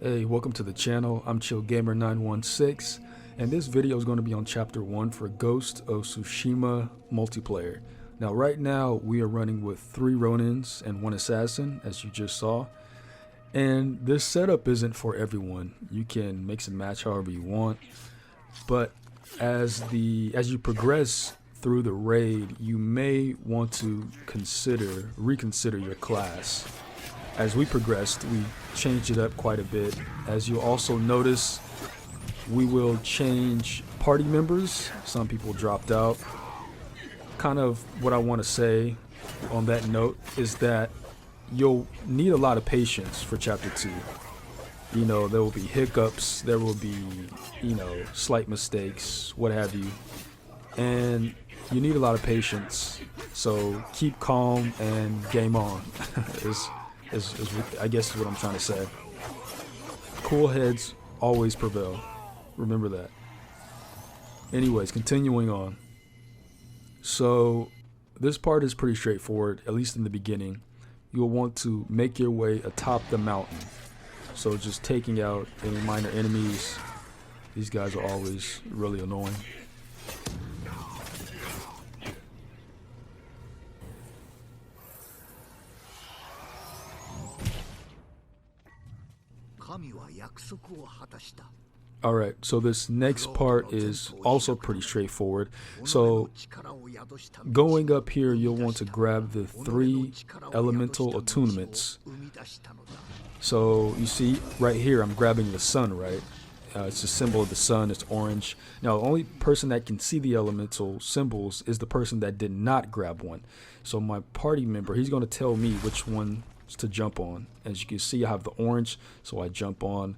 Hey, welcome to the channel. I'm ChillGamer916, and this video is going to be on Chapter 1 for Ghost of Tsushima multiplayer. Now, right now, we are running with 3 Ronins and 1 Assassin, as you just saw. And this setup isn't for everyone. You can mix and match however you want. But as you progress through the raid, you may want to reconsider your class. As we progressed, we changed it up quite a bit. As you'll also notice, we will change party members. Some people dropped out. Kind of what I want to say on that note is that you'll need a lot of patience for Chapter 2. You know, there will be hiccups, there will be, slight mistakes, what have you. And you need a lot of patience. So keep calm and game on. I guess is what I'm trying to say. Cool heads always prevail. Remember that. Anyways, continuing on. So this part is pretty straightforward, at least in the beginning. You'll want to make your way atop the mountain. So just taking out any minor enemies. These guys are always really annoying. Alright, so this next part is also pretty straightforward. So going up here, you'll want to grab the 3 elemental attunements. So you see right here, I'm grabbing the sun, right? It's a symbol of the sun, it's orange. Now the only person that can see the elemental symbols is the person that did not grab one. So my party member, he's going to tell me which one to jump on. As you can see, I have the orange, so I jump on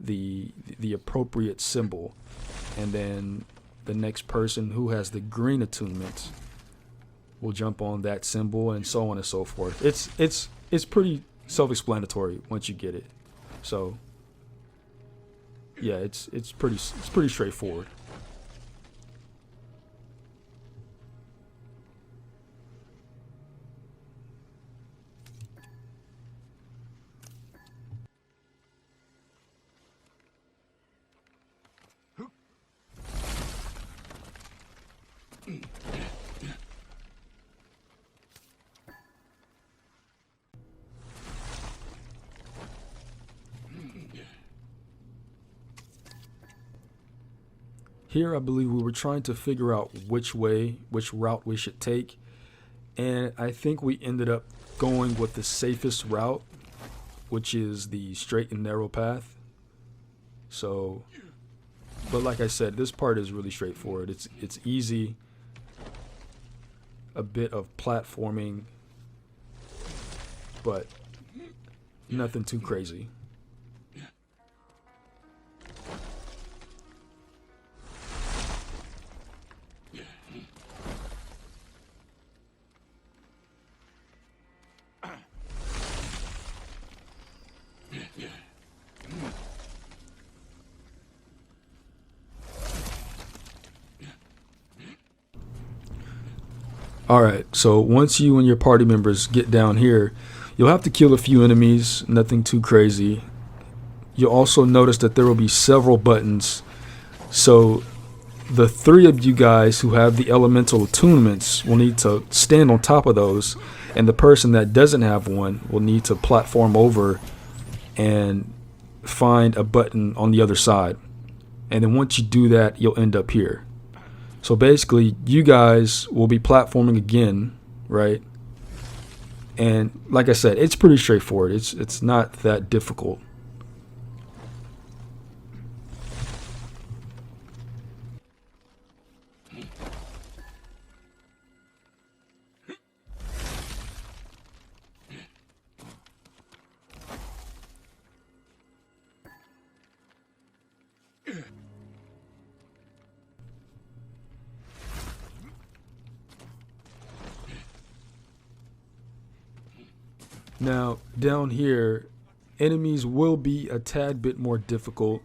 the appropriate symbol, and then the next person who has the green attunement will jump on that symbol, and so on and so forth. It's pretty self-explanatory once you get it. So yeah, it's pretty straightforward. Here, I believe we were trying to figure out which route we should take, and I think we ended up going with the safest route, which is the straight and narrow path. So, but like I said, this part is really straightforward. It's easy, a bit of platforming, but nothing too crazy. Alright, so once you and your party members get down here, you'll have to kill a few enemies, nothing too crazy. You'll also notice that there will be several buttons. So the 3 of you guys who have the elemental attunements will need to stand on top of those, and the person that doesn't have one will need to platform over and find a button on the other side. And then once you do that, you'll end up here. So basically, you guys will be platforming again, right? And like I said, it's pretty straightforward. It's not that difficult. Now, down here, enemies will be a tad bit more difficult,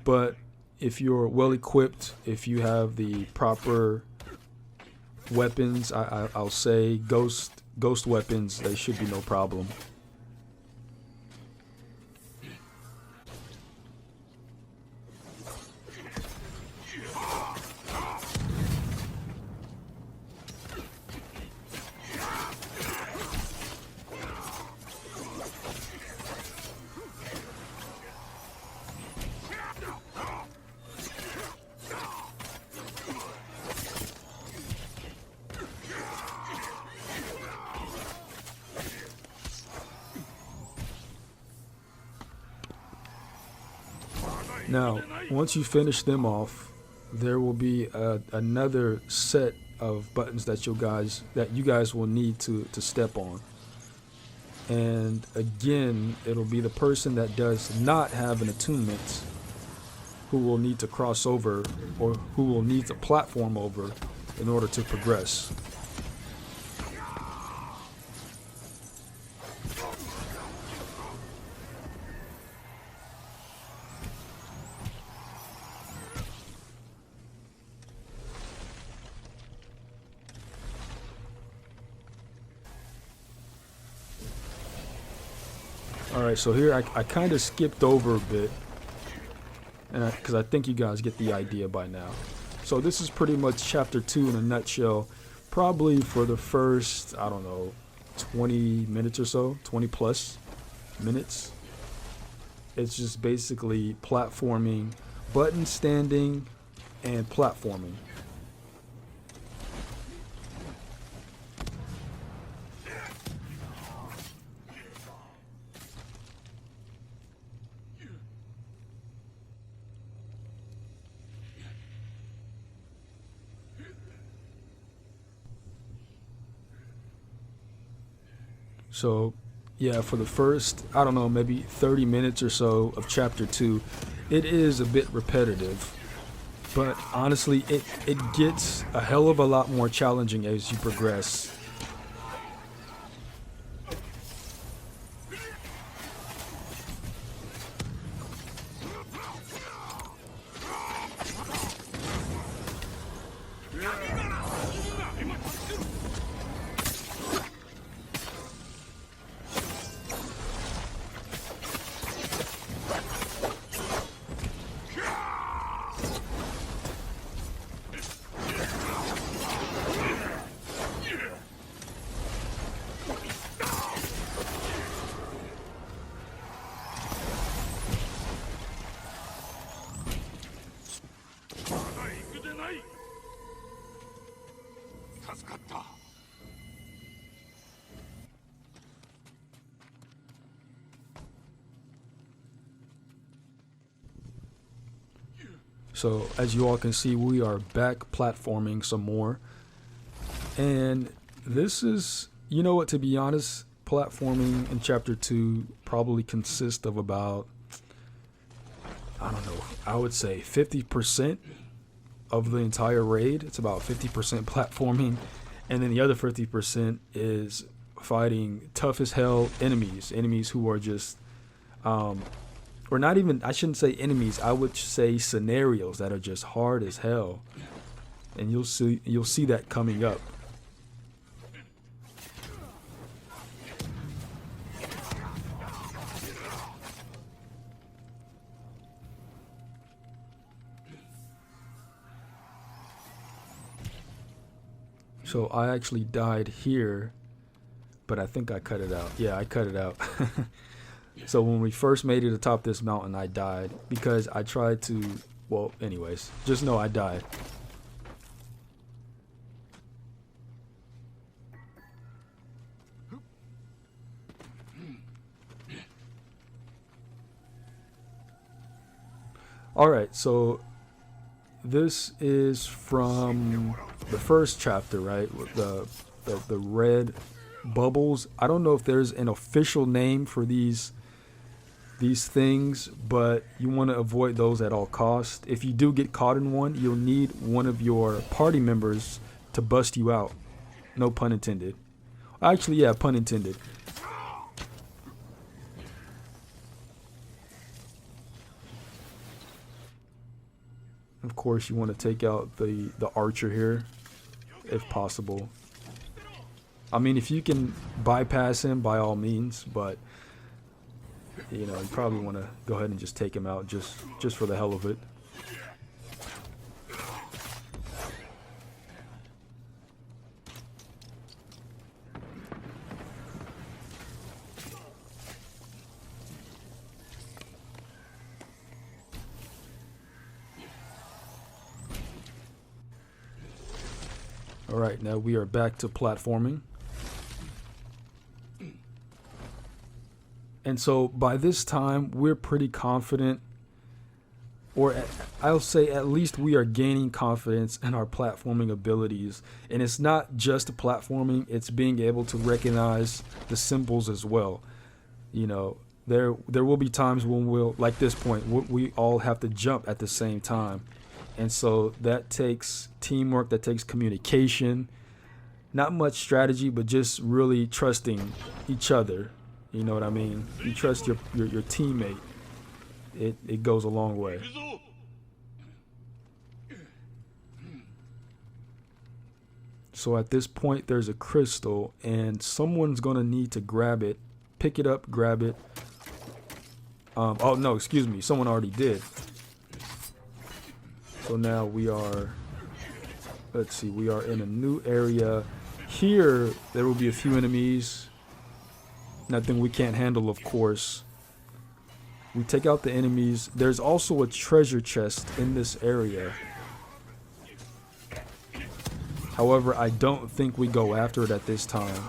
but if you're well equipped, if you have the proper weapons, I'll say ghost weapons, they should be no problem. Now, once you finish them off, there will be another set of buttons that you guys will need to step on. And again, it'll be the person that does not have an attunement who will need to cross over, or who will need to platform over in order to progress. Alright, so here I kind of skipped over a bit, and because I think you guys get the idea by now. So this is pretty much chapter 2 in a nutshell, probably for the first, I don't know, 20 minutes or so, 20 plus minutes. It's just basically platforming, button standing, and platforming. So, yeah, for the first, I don't know, maybe 30 minutes or so of chapter 2, it is a bit repetitive. But honestly, it gets a hell of a lot more challenging as you progress. So as you all can see, we are back platforming some more. And this is, you know what, to be honest, platforming in chapter 2 probably consists of about, I don't know, I would say 50% of the entire raid. It's about 50% platforming, and then the other 50% is fighting tough as hell enemies who are just or not even, I shouldn't say enemies, I would say scenarios that are just hard as hell. And you'll see that coming up. So I actually died here, but I think I cut it out. Yeah, I cut it out. So when we first made it atop this mountain, I died because I tried to, well, anyways, just know I died. Alright, so this is from the first chapter, right? With the red bubbles. I don't know if there's an official name for these things, but you want to avoid those at all costs. If you do get caught in one, you'll need one of your party members to bust you out. No pun intended. Actually, yeah, pun intended. Of course, you want to take out the archer here, if possible. I mean, if you can bypass him, by all means, but you know, you probably want to go ahead and just take him out just for the hell of it. Alright, now we are back to platforming. And so by this time, we're pretty confident or I'll say at least we are gaining confidence in our platforming abilities. And it's not just platforming, it's being able to recognize the symbols as well. You know, there will be times when we'll, like this point, we all have to jump at the same time. And so that takes teamwork, that takes communication, not much strategy, but just really trusting each other. You know what I mean? You trust your teammate. It goes a long way. So at this point, there's a crystal, and someone's gonna need to grab it, pick it up, grab it. Oh no, excuse me, someone already did. So now we are, let's see, we are in a new area. Here, there will be a few enemies. Nothing we can't handle, of course. We take out the enemies. There's also a treasure chest in this area. However, I don't think we go after it at this time.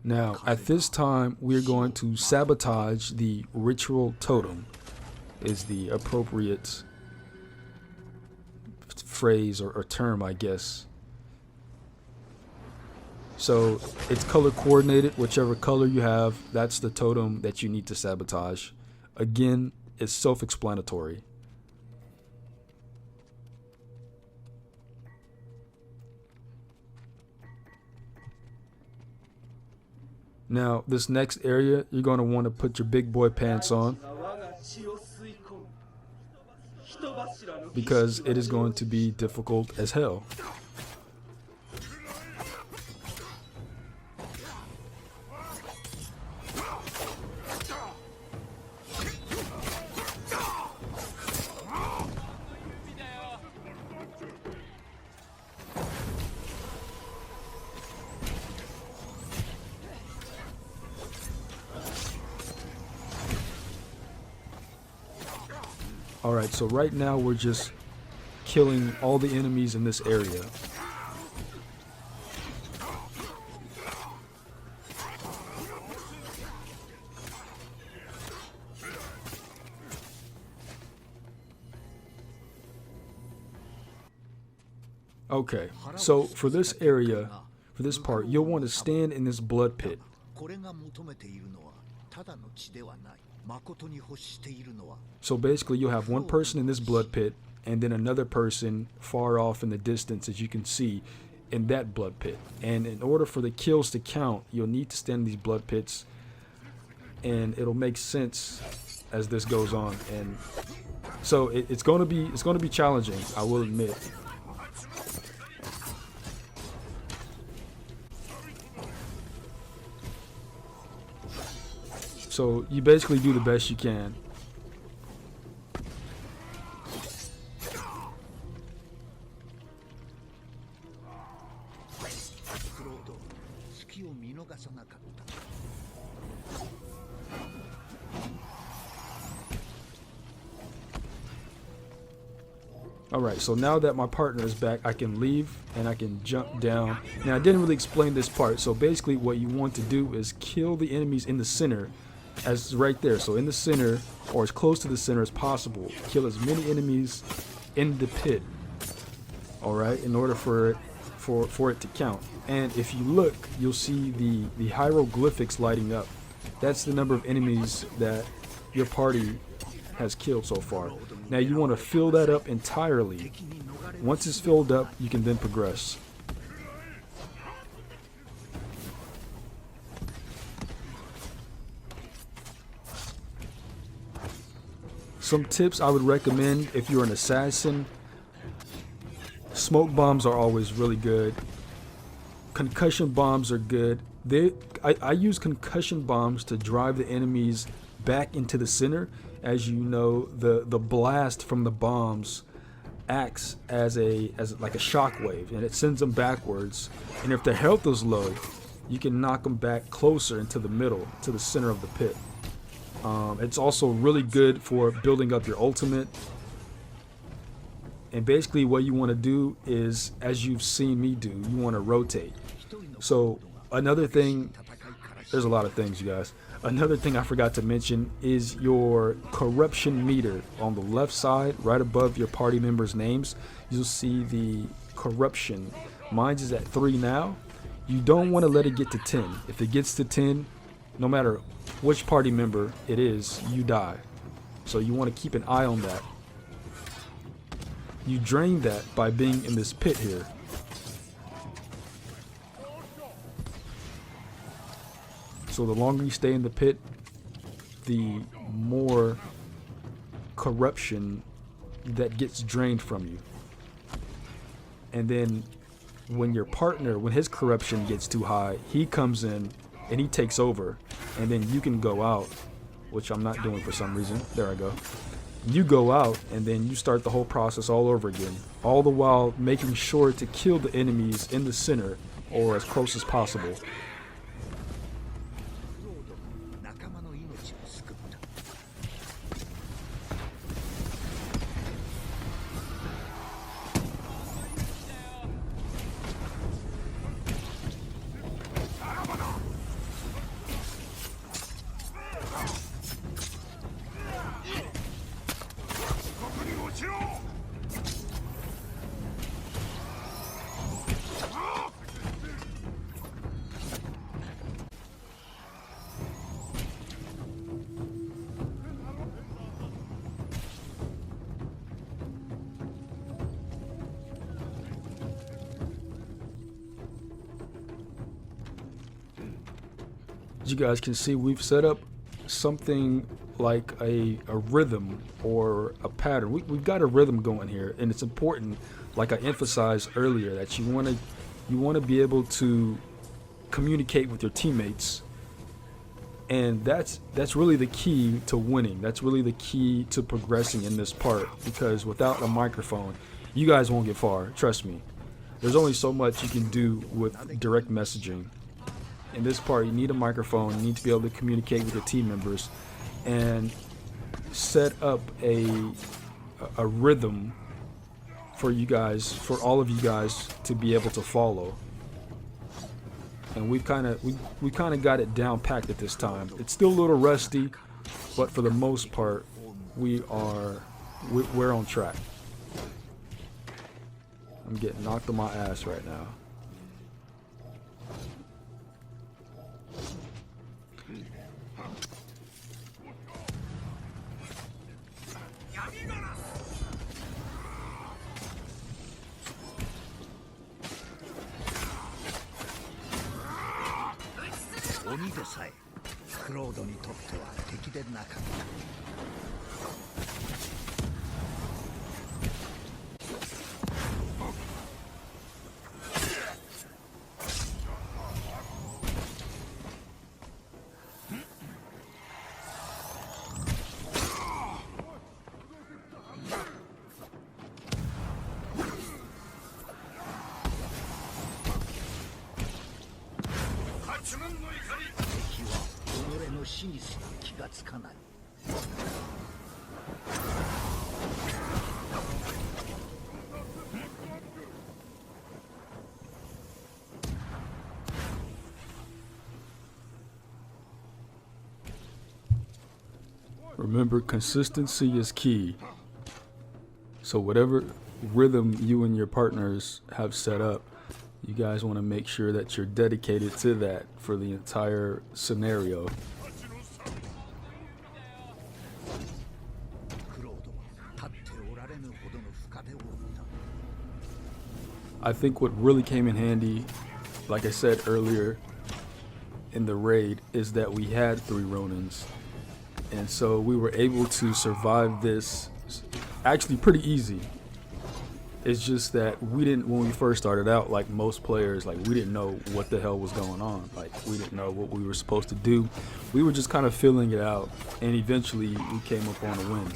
Now, at this time, we're going to sabotage the ritual totem, is the appropriate phrase or term, I guess. So it's color coordinated. Whichever color you have, that's the totem that you need to sabotage. Again, it's self-explanatory. Now, this next area, you're going to want to put your big boy pants on, because it is going to be difficult as hell. Alright, so right now we're just killing all the enemies in this area. Okay, so for this area, for this part, you'll want to stand in this blood pit. So basically you'll have one person in this blood pit and then another person far off in the distance, as you can see, in that blood pit. And in order for the kills to count, you'll need to stand in these blood pits, and it'll make sense as this goes on. And so it's going to be challenging, I will admit. So you basically do the best you can. Alright, so now that my partner is back, I can leave and I can jump down. Now, I didn't really explain this part. So basically what you want to do is kill the enemies in the center, as right there. So in the center, or as close to the center as possible. Kill as many enemies in the pit. Alright, in order for it to count. And if you look, you'll see the hieroglyphics lighting up. That's the number of enemies that your party has killed so far. Now you want to fill that up entirely. Once it's filled up, you can then progress. Some tips I would recommend if you're an assassin: smoke bombs are always really good. Concussion bombs are good. I use concussion bombs to drive the enemies back into the center. As you know, the blast from the bombs acts as like a shockwave, and it sends them backwards. And if their health is low, you can knock them back closer into the middle, to the center of the pit. It's also really good for building up your ultimate. And basically what you want to do is, as you've seen me do, you want to rotate. So another thing, there's a lot of things, you guys. Another thing I forgot to mention is your corruption meter on the left side, right above your party members' names. You'll see the corruption. Mine is at 3 now. You don't want to let it get to 10. If it gets to 10, no matter which party member it is, you die. So you want to keep an eye on that. You drain that by being in this pit here. So the longer you stay in the pit, the more corruption that gets drained from you. And then when your partner, when his corruption gets too high, he comes in and he takes over. And then you can go out, which I'm not doing for some reason. There I go. You go out and then you start the whole process all over again. All the while making sure to kill the enemies in the center or as close as possible. As you guys can see, we've set up something like a rhythm or a pattern. We've got a rhythm going here, and it's important, like I emphasized earlier, that you want to be able to communicate with your teammates, and that's really the key to winning. That's really the key to progressing in this part, because without a microphone, you guys won't get far. Trust me. There's only so much you can do with direct messaging. In this part, you need a microphone. You need to be able to communicate with your team members and set up a rhythm for you guys, for all of you guys to be able to follow. And we kind of got it down packed at this time. It's still a little rusty, but for the most part, we're on track. I'm getting knocked on my ass right now. Remember, consistency is key. So whatever rhythm you and your partners have set up, you guys want to make sure that you're dedicated to that for the entire scenario. I think what really came in handy, like I said earlier in the raid, is that we had 3 Ronins. And so we were able to survive this actually pretty easy. It's just that we didn't, when we first started out, like most players, like we didn't know what the hell was going on. Like we didn't know what we were supposed to do. We were just kind of filling it out, and eventually we came up on a win.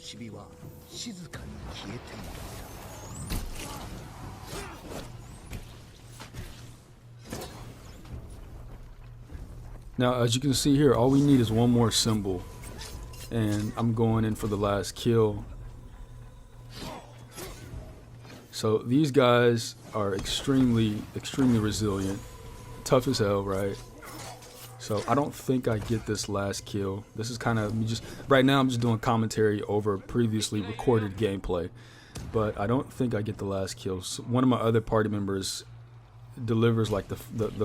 灯火は静かに消えていった。 Now, as you can see here, all we need is one more symbol, and I'm going in for the last kill. So these guys are extremely resilient, tough as hell, right? So I don't think I get this last kill. This is kind of me just right now. I'm just doing commentary over previously recorded gameplay, but I don't think I get the last kill. So one of my other party members delivers like the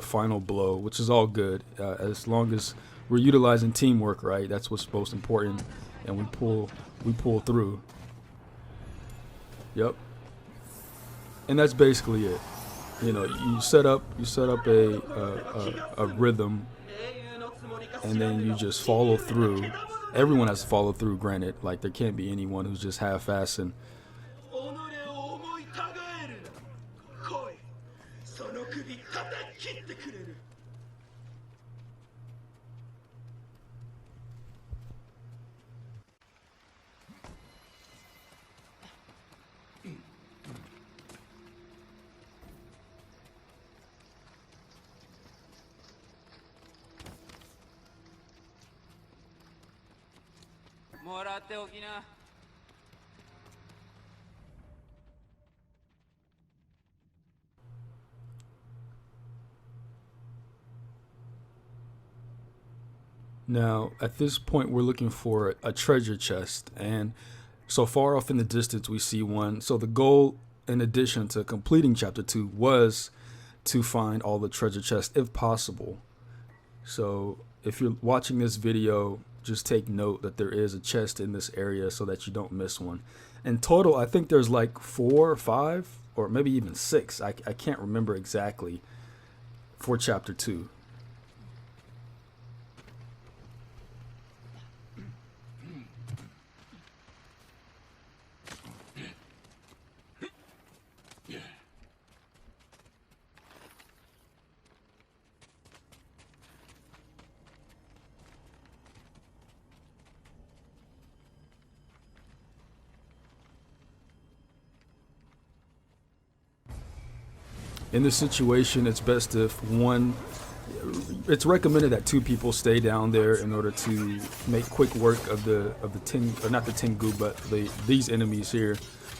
final blow, which is all good as long as we're utilizing teamwork, right? That's what's most important, and we pull through. Yep. And that's basically it. You know, you set up a rhythm, and then you just follow through. Everyone has to follow through, granted. Like, there can't be anyone who's just half-assing. Now, at this point, we're looking for a treasure chest, and so far off in the distance, we see one. So the goal, in addition to completing Chapter 2, was to find all the treasure chests, if possible. So if you're watching this video, just take note that there is a chest in this area so that you don't miss one. In total, I think there's like 4 or 5, or maybe even 6. I can't remember exactly for Chapter 2. In this situation, it's best if it's recommended that 2 people stay down there in order to make quick work of the or not the Tengu, but these enemies here,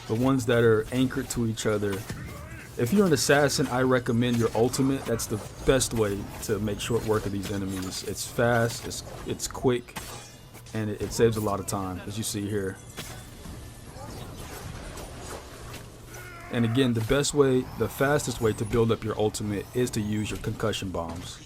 the ones that are anchored to each other. If you're an assassin, I recommend your ultimate. That's the best way to make short work of these enemies. It's fast, it's quick, and it saves a lot of time, as you see here. And again, the fastest way to build up your ultimate is to use your concussion bombs.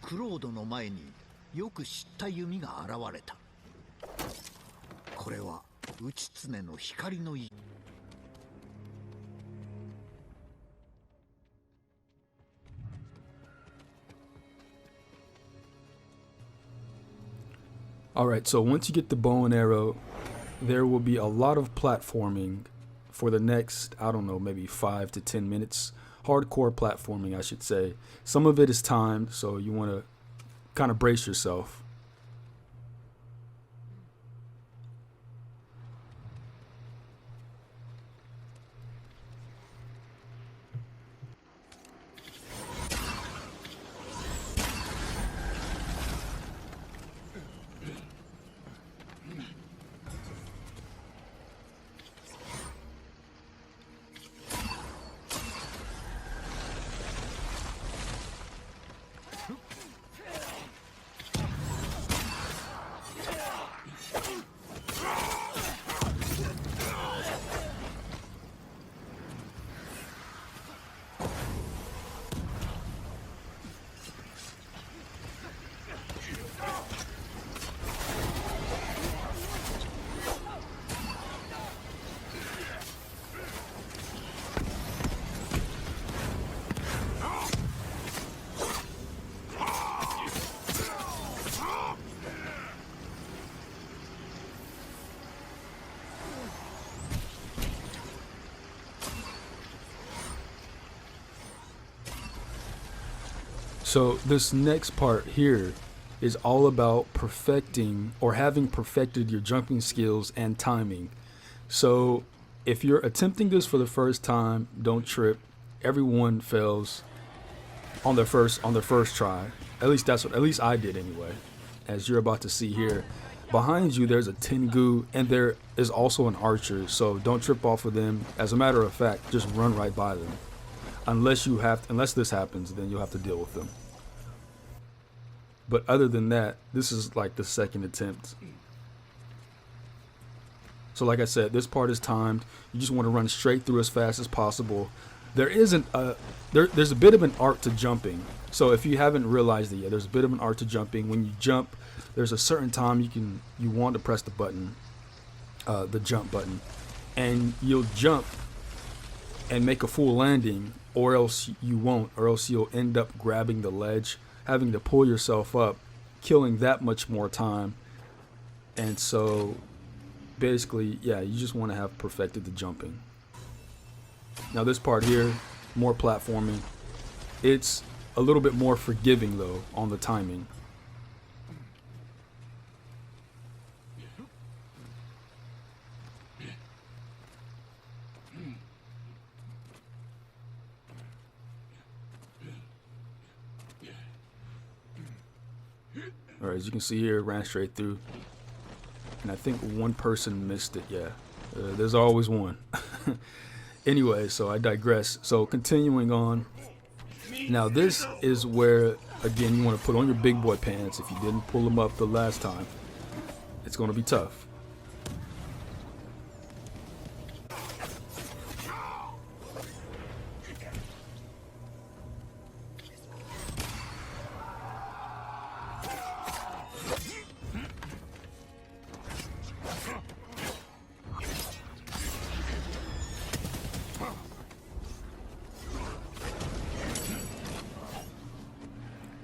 クロードの前によく知った弓が現れた。これは打ち常の光の意。Alright, so once you get the bow and arrow, there will be a lot of platforming for the next, I don't know, maybe 5 to 10 minutes. Hardcore platforming, I should say. Some of it is timed, so you want to kind of brace yourself. So this next part here is all about perfecting or having perfected your jumping skills and timing. So if you're attempting this for the first time, don't trip. Everyone fails on their first try. At least I did anyway. As you're about to see here, behind you there's a Tengu and there is also an archer, so don't trip off of them. As a matter of fact, just run right by them. Unless this happens, then you'll have to deal with them. But other than that, this is like the second attempt. So like I said, this part is timed. You just want to run straight through as fast as possible. There's a bit of an art to jumping. So if you haven't realized it yet, there's a bit of an art to jumping. When you jump, there's a certain time you want to press the button, the jump button, and you'll jump and make a full landing, or else you won't, or else you'll end up grabbing the ledge, having to pull yourself up, killing that much more time. And so basically, yeah, you just want to have perfected the jumping. Now this part here, more platforming. It's a little bit more forgiving though on the timing. Alright, as you can see here, ran straight through. And I think one person missed it, yeah. There's always one. Anyway, so I digress. So continuing on. Now this is where, again, you want to put on your big boy pants. If you didn't pull them up the last time, it's going to be tough.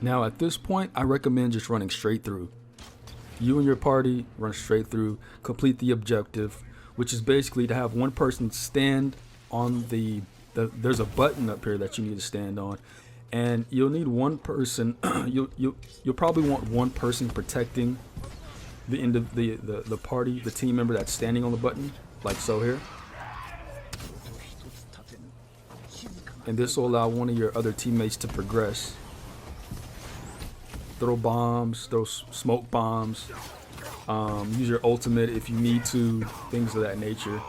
Now at this point, I recommend just running straight through. You and your party run straight through, complete the objective, which is basically to have one person stand on there's a button up here that you need to stand on, and you'll need one person. You'll probably want one person protecting the end of the party, the team member that's standing on the button, like so here. And this will allow one of your other teammates to progress. Throw bombs, throw smoke bombs, use your ultimate if you need to, things of that nature.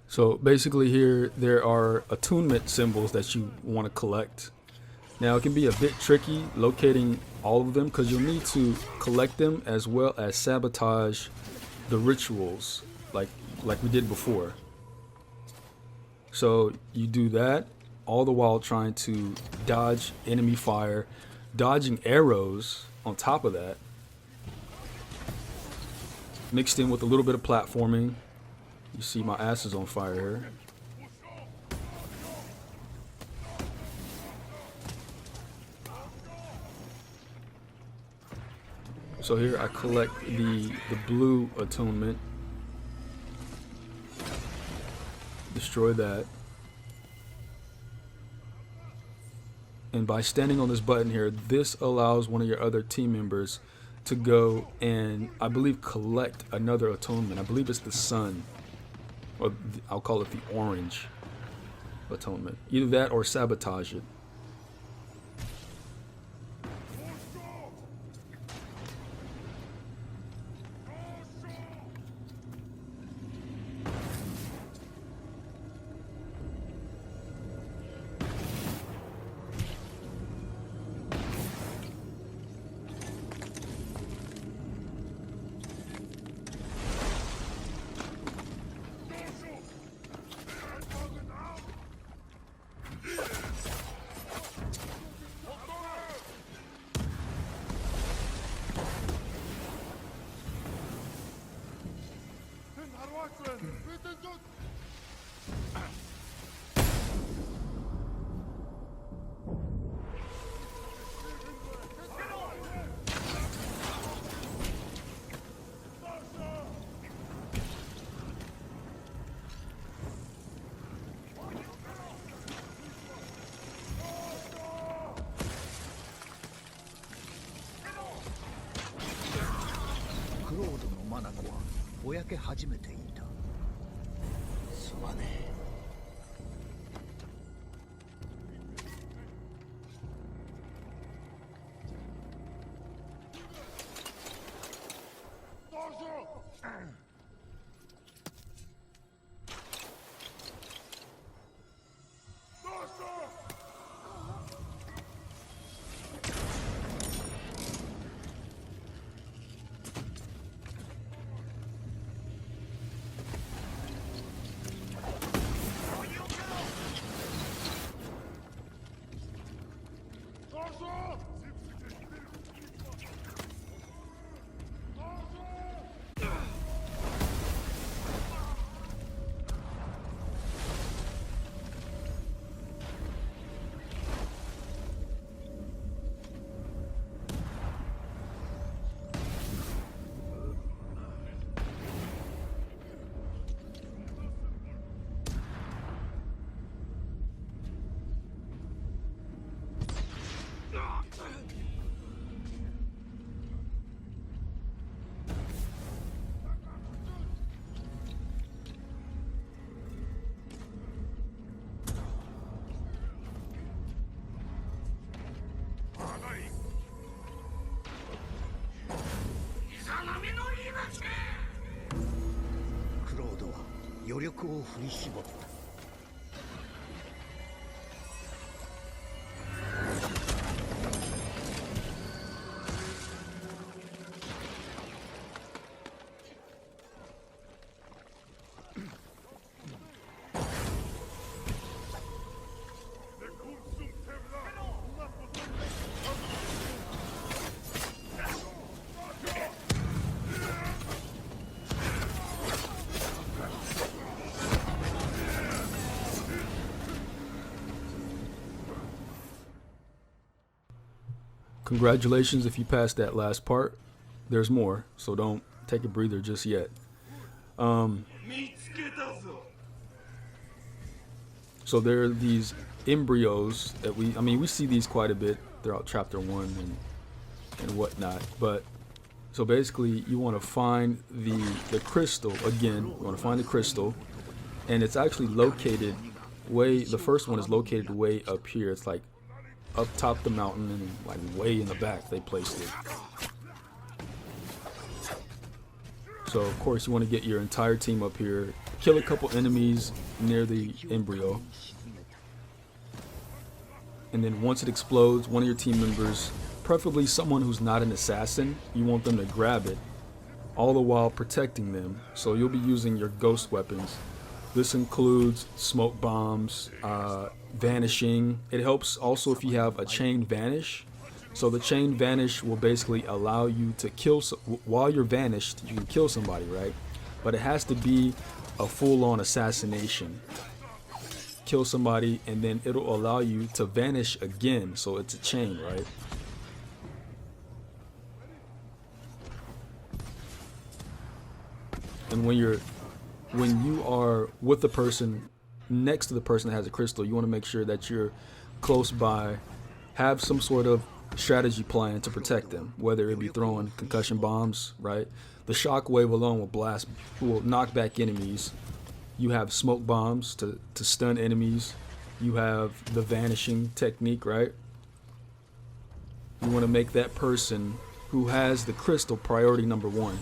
So basically here, there are attunement symbols that you want to collect. Now it can be a bit tricky locating all of them because you'll need to collect them as well as sabotage the rituals like we did before. So you do that all the while trying to dodge enemy fire, dodging arrows on top of that, mixed in with a little bit of platforming. You see my ass is on fire here. So here I collect the blue attunement. Destroy that. And by standing on this button here, this allows one of your other team members to go and, I believe, collect another attunement. I believe it's the sun. Or I'll call it the orange atonement. Either that or sabotage it. 眼はぼやけ始めていた。すまねえ。クロードは余力を振り絞った。Congratulations if you passed that last part. There's more, so don't take a breather just yet. So there are these embryos that we see these quite a bit throughout chapter 1 and whatnot. But so basically you want to find the crystal again. You want to find the crystal, and it's actually located the first one is located way up here. It's like up top the mountain and like way in the back they placed it. So of course you want to get your entire team up here, kill a couple enemies near the embryo, and then once it explodes, one of your team members, preferably someone who's not an assassin, you want them to grab it, all the while protecting them. So you'll be using your ghost weapons. This includes smoke bombs, vanishing. It helps also if you have a chain vanish. So the chain vanish will basically allow you to kill, while you're vanished, you can kill somebody, right? But it has to be a full-on assassination. Kill somebody and then it'll allow you to vanish again. So it's a chain, right? And when you are with the person, next to the person that has a crystal, you want to make sure that you're close by, have some sort of strategy plan to protect them, whether it be throwing concussion bombs, right? The shockwave alone will knock back enemies. You have smoke bombs to stun enemies. You have the vanishing technique, right? You want to make that person who has the crystal priority number 1.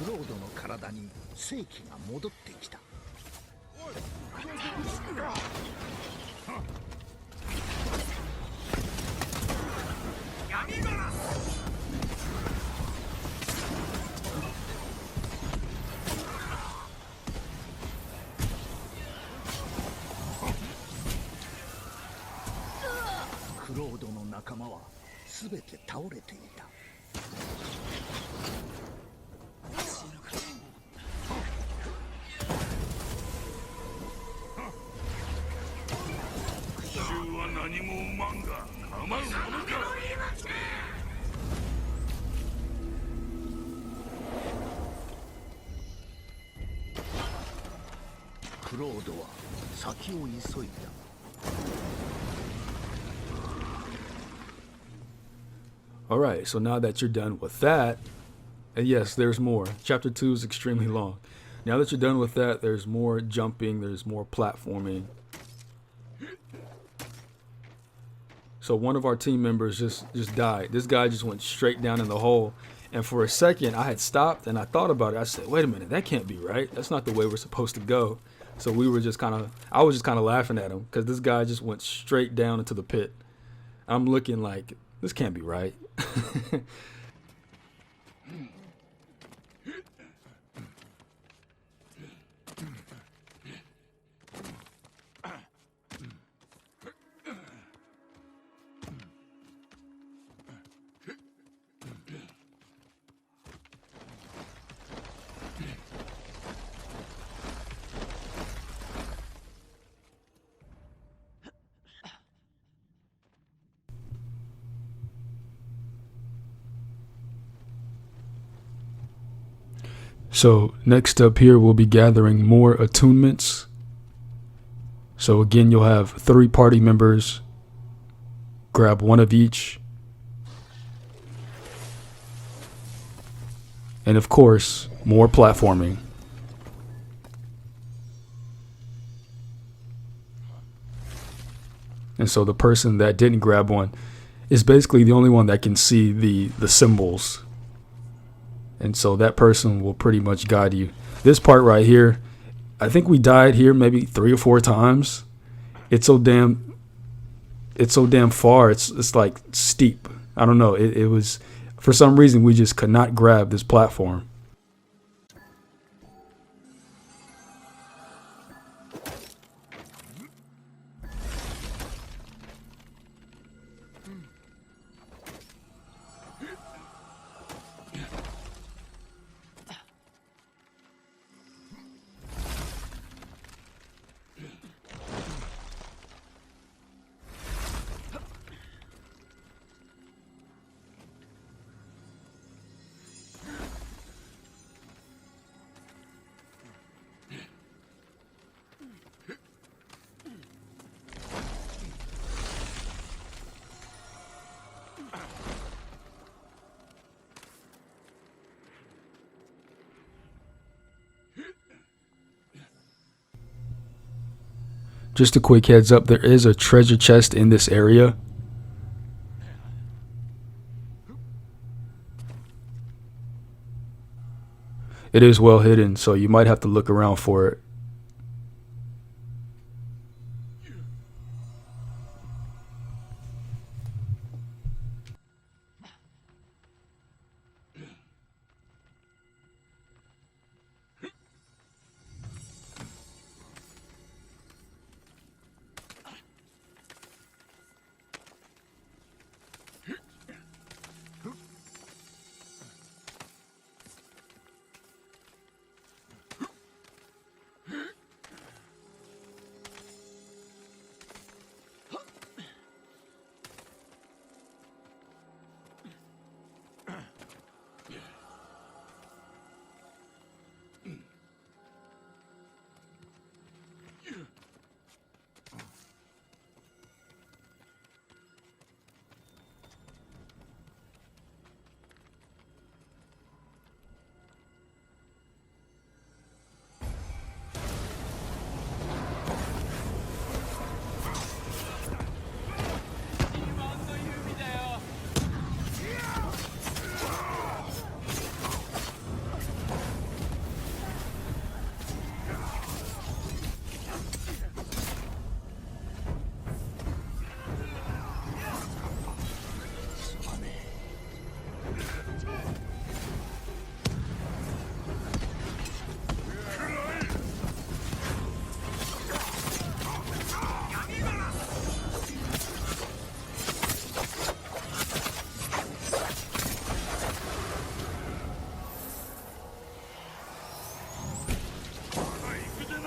クロードの体に生気が戻ってきた。クロードの仲間は全て倒れていた。何も生まんが構うものか。クロードは先を急いだ。Alright, so now that you're done with that, and yes, there's more. Chapter 2 is extremely long. Now that you're done with that, there's more jumping, there's more platforming. So one of our team members just died. This guy just went straight down in the hole. And for a second, I had stopped and I thought about it. I said, wait a minute, that can't be right. That's not the way we're supposed to go. So we were just I was just kind of laughing at him because this guy just went straight down into the pit. I'm looking like, this can't be right. So next up here, we'll be gathering more attunements. So again, you'll have 3 party members. Grab one of each. And of course, more platforming. And so the person that didn't grab one is basically the only one that can see the symbols. And so that person will pretty much guide you. This part right here, I think we died here maybe 3 or 4 times. It's so damn far. It's like steep. I don't know. It was, for some reason, we just could not grab this platform. Just a quick heads up, there is a treasure chest in this area. It is well hidden, so you might have to look around for it.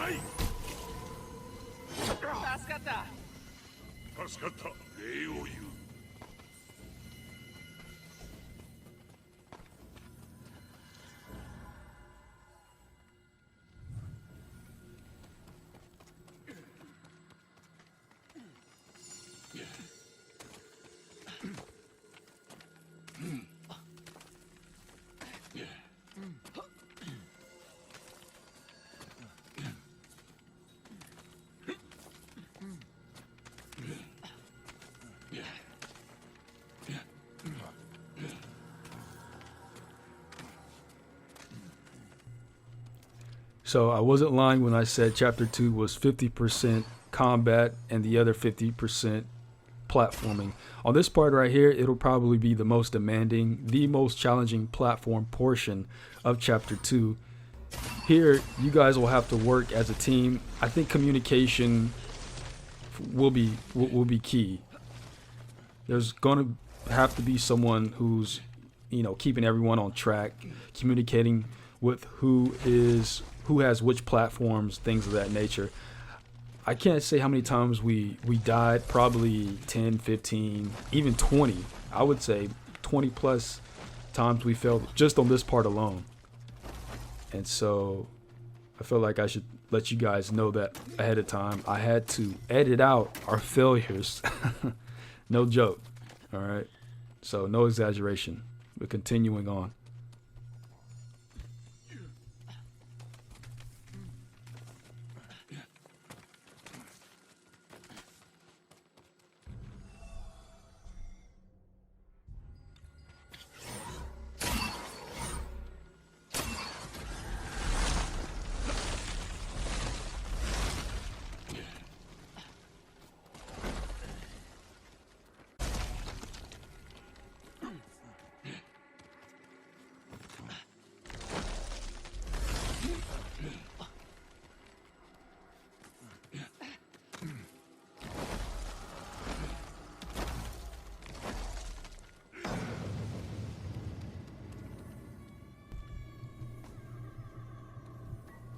ない。助かった。助かった。礼を言う。So I wasn't lying when I said chapter 2 was 50% combat and the other 50% platforming. On this part right here, it'll probably be the most demanding, the most challenging platform portion of chapter 2. Here, you guys will have to work as a team. I think communication will be key. There's going to have to be someone who's, keeping everyone on track, communicating with who has which platforms, things of that nature. I can't say how many times we died, probably 10, 15, even 20. I would say 20 plus times we failed just on this part alone. And so I feel like I should let you guys know that ahead of time. I had to edit out our failures. No joke. All right. So no exaggeration. But continuing on.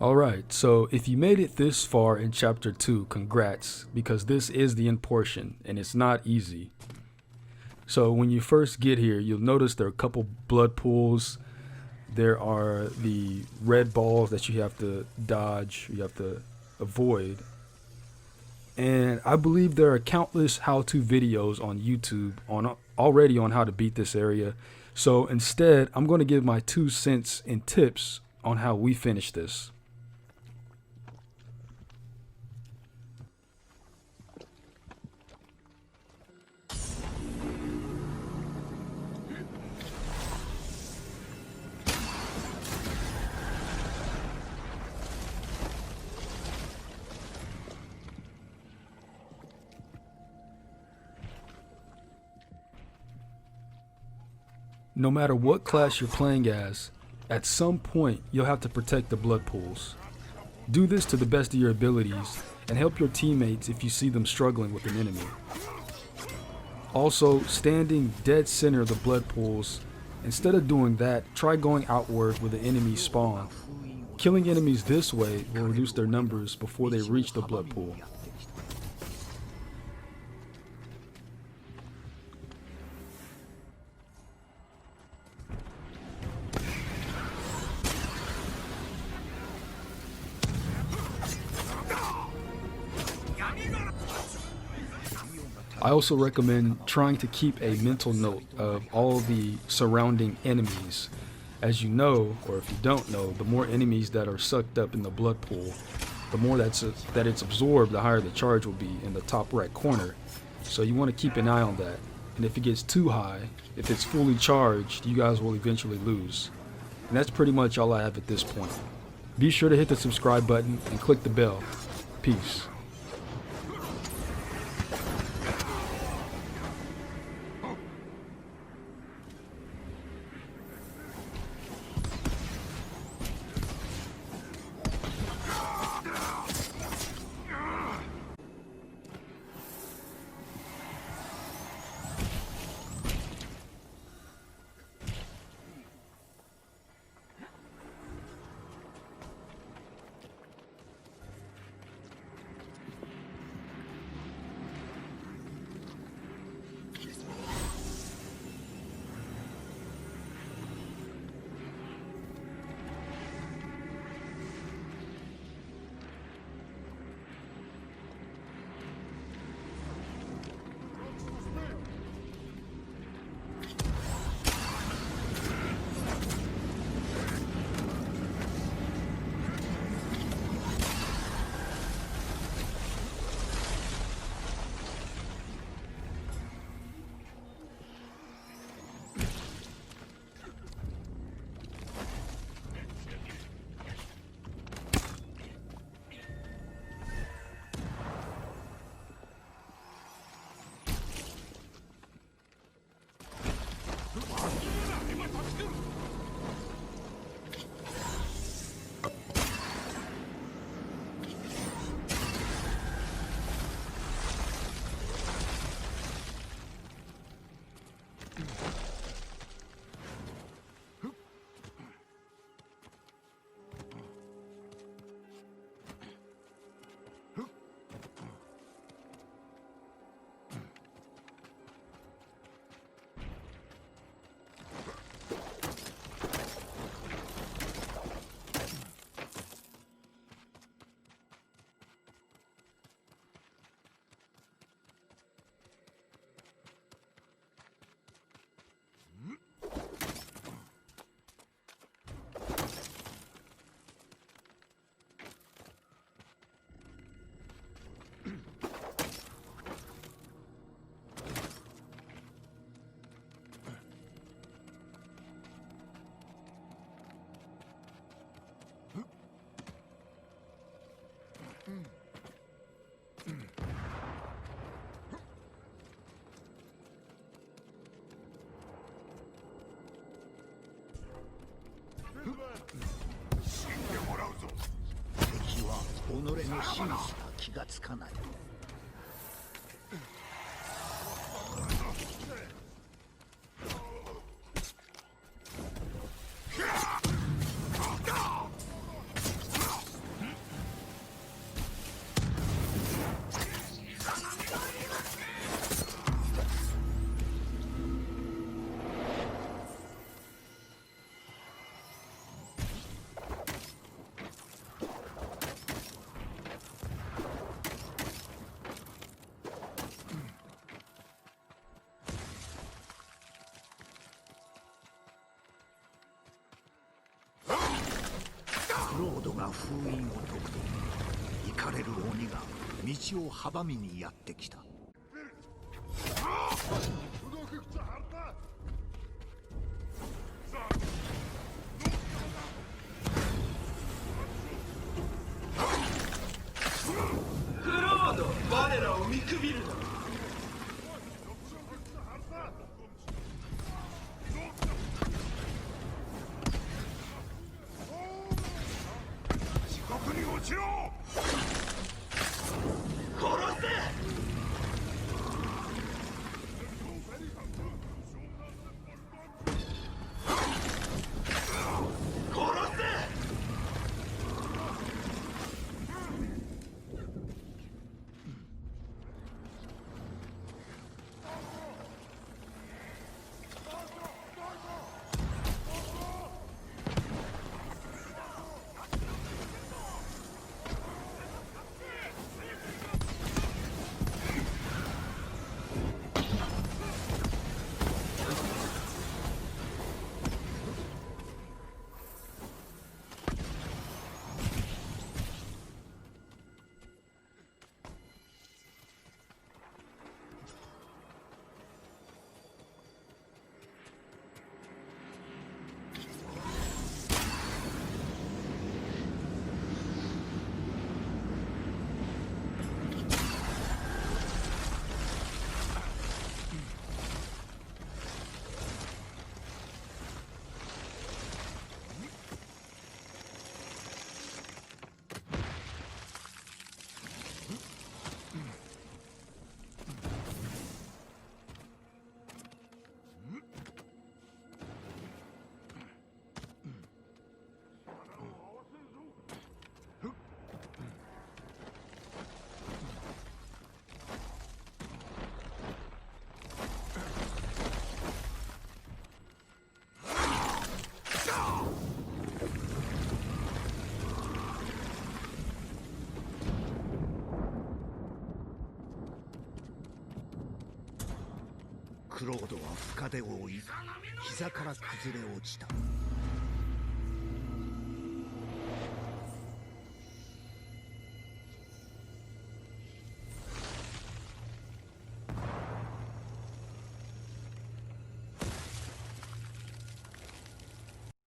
Alright, so if you made it this far in chapter 2, congrats, because this is the end portion, and it's not easy. So when you first get here, you'll notice there are a couple blood pools. There are the red balls that you have to dodge, you have to avoid. And I believe there are countless how-to videos on YouTube already on how to beat this area. So instead, I'm going to give my 2 cents and tips on how we finish this. No matter what class you're playing as, at some point you'll have to protect the blood pools. Do this to the best of your abilities and help your teammates if you see them struggling with an enemy. Also, standing dead center of the blood pools, instead of doing that, try going outward where the enemies spawn. Killing enemies this way will reduce their numbers before they reach the blood pool. I also recommend trying to keep a mental note of all the surrounding enemies. As you know, or if you don't know, the more enemies that are sucked up in the blood pool, the more that it's absorbed, the higher the charge will be in the top right corner. So you want to keep an eye on that. And if it gets too high, if it's fully charged, you guys will eventually lose. And that's pretty much all I have at this point. Be sure to hit the subscribe button and click the bell. Peace. 俺の死にしか気がつかない。クロードが封印を解くと、イカれる鬼が道を阻みにやってきた。クロード、我らを見くびるな。地獄に落ちろ。殺せ。殺せ。クロードは深手を負い、膝から崩れ落ちた。